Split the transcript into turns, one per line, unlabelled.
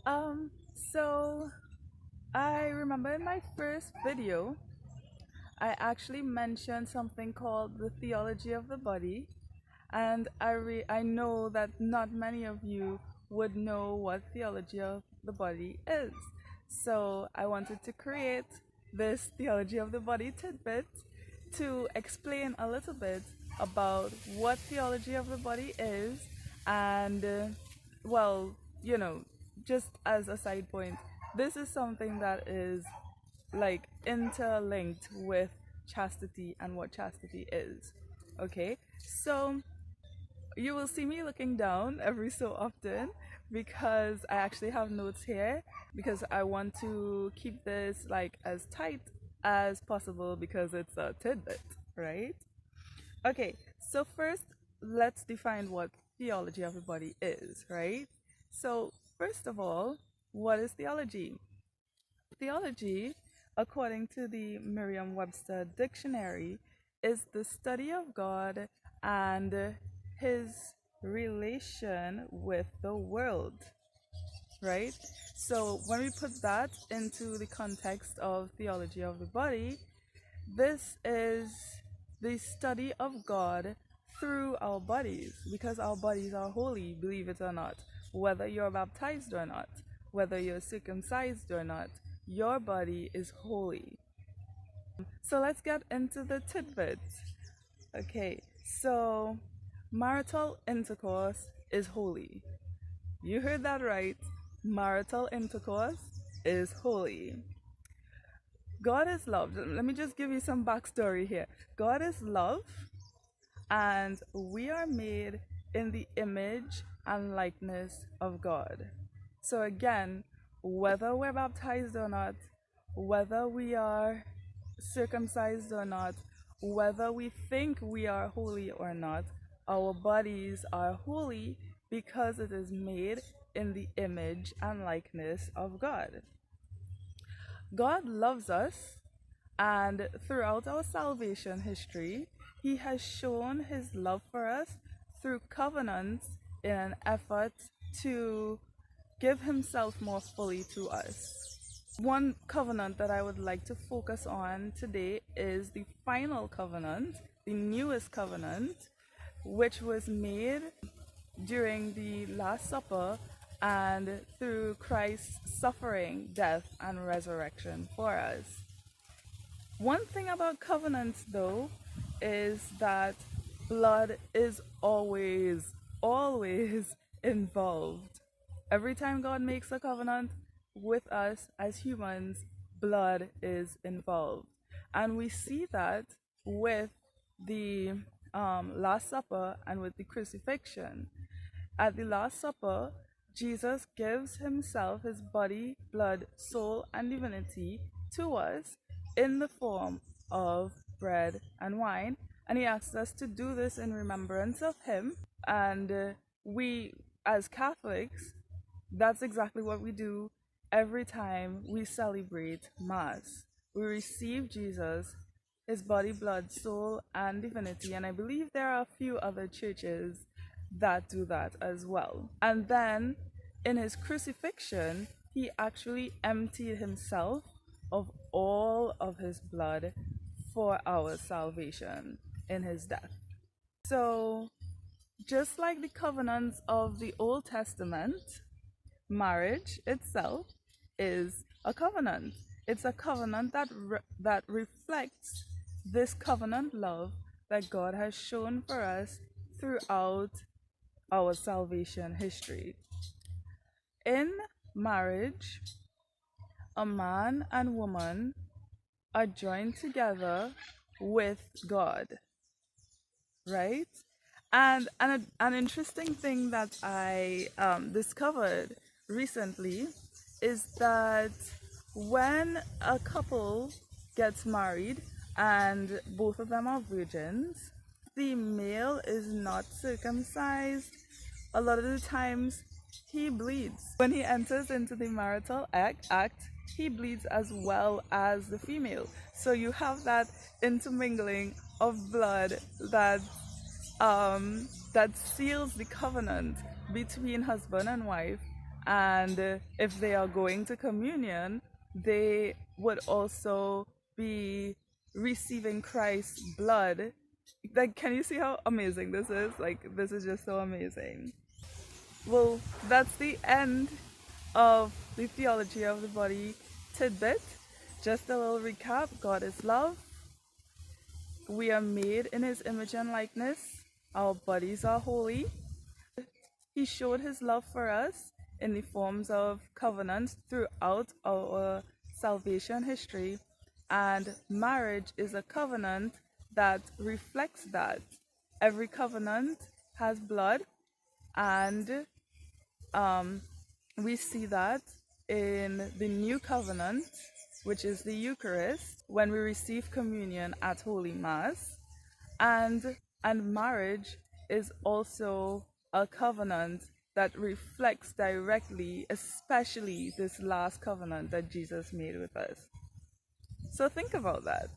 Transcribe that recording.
So I remember in my first video, I actually mentioned something called the theology of the body, and I know that not many of you would know what theology of the body is. So I wanted to create this theology of the body tidbit to explain a little bit about what theology of the body is and well, you know, just as a side point, this is something that is like interlinked with chastity and what chastity is. Okay, so you will see me looking down every so often because I actually have notes here because I want to keep this like as tight as possible because it's a tidbit, right? Okay, so first let's define what theology of the body is, right? So, first of all, what is theology? Theology, according to the Merriam Webster Dictionary, is the study of God and his relation with the world, right? So, when we put that into the context of theology of the body, this is the study of God through our bodies because our bodies are holy, believe it or not. Whether you're baptized or not, whether you're circumcised or not, your body is holy. So let's get into the tidbits. Okay, so marital intercourse is holy. You heard that right. Marital intercourse is holy. God is love. Let me just give you some backstory here. God is love, and we are made in the image and likeness of God. So, again, whether we're baptized or not, whether we are circumcised or not, whether we think we are holy or not, our bodies are holy because it is made in the image and likeness of God. God loves us, and throughout our salvation history, He has shown His love for us through covenants in an effort to give Himself more fully to us. One covenant that I would like to focus on today is the final covenant, the newest covenant, which was made during the Last Supper and through Christ's suffering, death, and resurrection for us. One thing about covenants, though, is that blood is always involved. Every time God makes a covenant with us as humans, blood is involved. And we see that with the Last Supper and with the crucifixion. At the Last Supper, Jesus gives himself, his body, blood, soul, and divinity to us in the form of bread and wine. And he asks us to do this in remembrance of him. And we, as Catholics, that's exactly what we do every time we celebrate Mass. We receive Jesus, his body, blood, soul, and divinity. And I believe there are a few other churches that do that as well. And then in his crucifixion, he actually emptied himself of all of his blood for our salvation in his death. So, just like the covenants of the Old Testament, marriage itself is a covenant. It's a covenant that reflects this covenant love that God has shown for us throughout our salvation history. In marriage, a man and woman are joined together with God, right? And an interesting thing that I discovered recently is that when a couple gets married and both of them are virgins, the male is not circumcised. A lot of the times he bleeds. When he enters into the marital act, he bleeds as well as the female. So you have that intermingling of blood that seals the covenant between husband and wife And if they are going to communion, they would also be receiving Christ's blood. Like, can you see how amazing this is? Like, this is just so amazing. Well, that's the end of the Theology of the Body tidbit. Just a little recap. God is love. We are made in his image and likeness. Our bodies are holy. He showed his love for us in the forms of covenants throughout our salvation history, and marriage is a covenant that reflects that. Every covenant has blood, and we see that in the new covenant, which is the Eucharist, when we receive communion at Holy Mass, and marriage is also a covenant that reflects directly, especially this last covenant that Jesus made with us. So think about that.